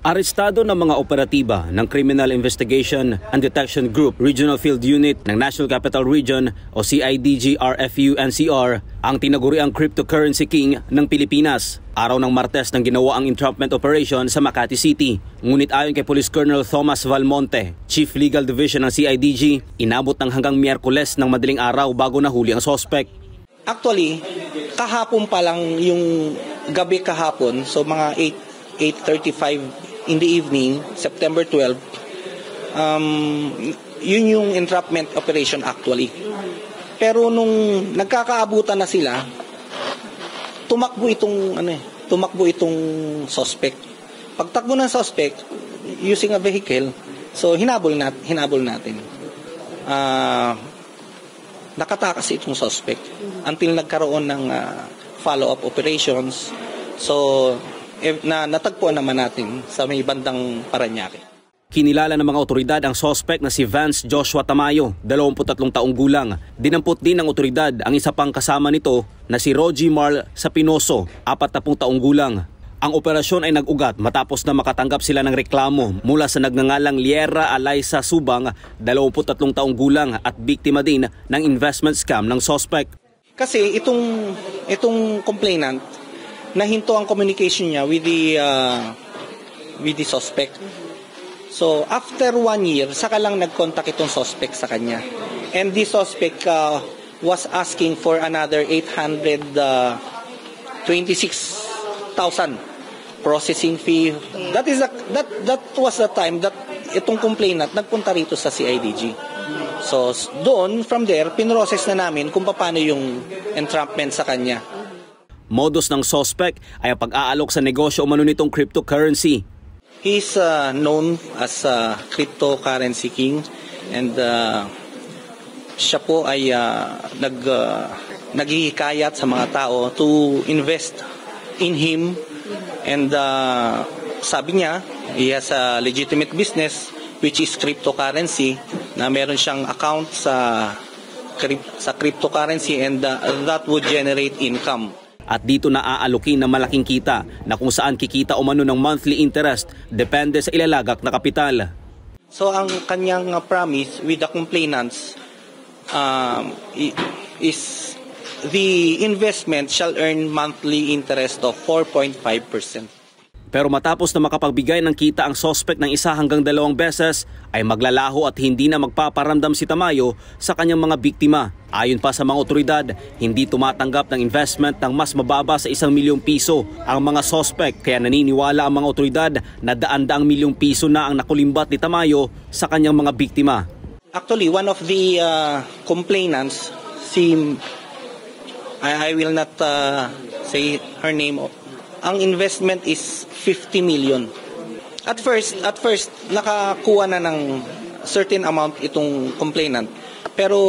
Arestado ng mga operatiba ng Criminal Investigation and Detection Group Regional Field Unit ng National Capital Region o CIDG RFU-NCR ang tinaguriang cryptocurrency king ng Pilipinas. Araw ng Martes nang ginawa ang entrapment operation sa Makati City. Ngunit ayon kay Police Colonel Thomas Valmonte, Chief Legal Division ng CIDG, inabot ng hanggang Miyerkules ng madaling araw bago nahuli ang suspect. Actually, kahapon pa lang yung gabi kahapon, so mga 8:35 in the evening, September 12, yun yung entrapment operation actually. Pero nung nagkakaabutan na sila, tumakbo itong suspect. Pagtakbo ng suspect using a vehicle, so hinabol natin. Nakatakas itong suspect until nagkaroon ng follow-up operations. So natagpuan naman natin sa may bandang Parañaque. Kinilala ng mga otoridad ang suspect na si Vance Joshua Tamayo, 23 taong gulang. Dinampot din ng otoridad ang isa pang kasama nito na si Rogie Marl Sapinoso, 40 taong gulang. Ang operasyon ay nag-ugat matapos na makatanggap sila ng reklamo mula sa nagngangalang Liera Alaysa Subang, 23 taong gulang at biktima din ng investment scam ng suspect. Kasi itong complainant, nahinto ang communication niya with the suspect. So after 1 year, saka lang nag-contact itong suspect sa kanya. And this suspect was asking for another 826,000 processing fee. That was the time that itong complainant nagpunta rito sa CIDG. So doon, from there, pinrocess na namin kung paano yung entrapment sa kanya. Modus ng suspect ay ang pag-aalok sa negosyo umano nitong cryptocurrency. He's known as cryptocurrency king, and siya po ay naghihikayat sa mga tao to invest in him, and sabi niya he has a legitimate business which is cryptocurrency, na meron siyang account sa cryptocurrency, and that would generate income. At dito naaalokin ng malaking kita na kung saan kikita umano ng monthly interest depende sa ilalagak na kapital. So ang kanyang promise with the complainants is the investment shall earn monthly interest of 4.5%. Pero matapos na makapagbigay ng kita ang suspect ng 1 hanggang 2 beses, ay maglalaho at hindi na magpaparamdam si Tamayo sa kanyang mga biktima. Ayon pa sa mga otoridad, hindi tumatanggap ng investment ng mas mababa sa 1 milyong piso ang mga suspect, kaya naniniwala ang mga otoridad na daan-daang milyong piso na ang nakulimbat ni Tamayo sa kanyang mga biktima. Actually, one of the complainants, I will not say her name, ang investment is 50 million. At first nakakuha na ng certain amount itong complainant. Pero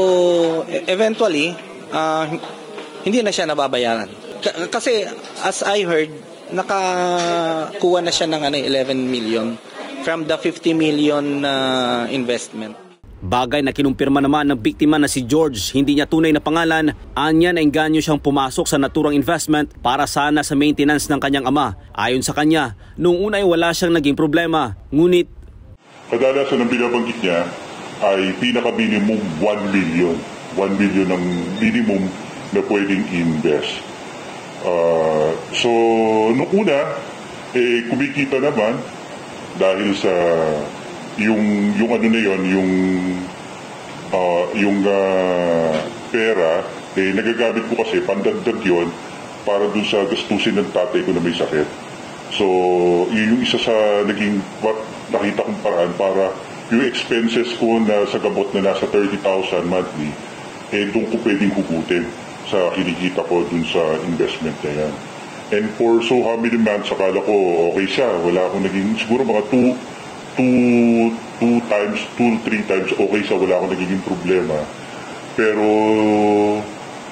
eventually hindi na siya nababayaran. Kasi as I heard, nakakuha na siya ng 11 million from the 50 million investment. Bagay na kinumpirma naman ng biktima na si George, hindi niya tunay na pangalan, anya na engganyo siyang pumasok sa naturang investment para sana sa maintenance ng kanyang ama. Ayon sa kanya, noong una ay wala siyang naging problema, ngunit kadalasan ang binabanggit niya ay pinaka-minimum 1 million. 1 million ang minimum na pwedeng invest. So, noong una, kumikita naman dahil sa yung ano na yon, yung pera, nagagamit ko kasi pandagdag yon para dun sa gastusin ng tatay ko na may sakit. So, yun yung isa sa naging nakita kong paraan para yung expenses ko na sa gamot na nasa 30,000 monthly, doon ko pwedeng hugutin sa kinikita ko dun sa investment na yan. And for so how many months, akala ko okay siya. Wala akong naging, siguro mga 2-3 times okay siya, wala akong nagiging problema. Pero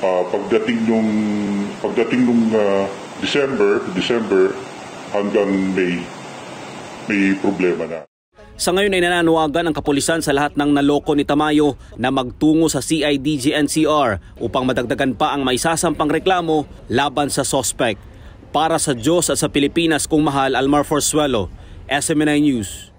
pagdating nung December hanggang May, may problema na. Sa ngayon ay nananawagan ang kapulisan sa lahat ng naloko ni Tamayo na magtungo sa CIDG-NCR upang madagdagan pa ang maisasampang reklamo laban sa suspect. Para sa Diyos at sa Pilipinas kung mahal, Almar Forzuelo, SMNI News.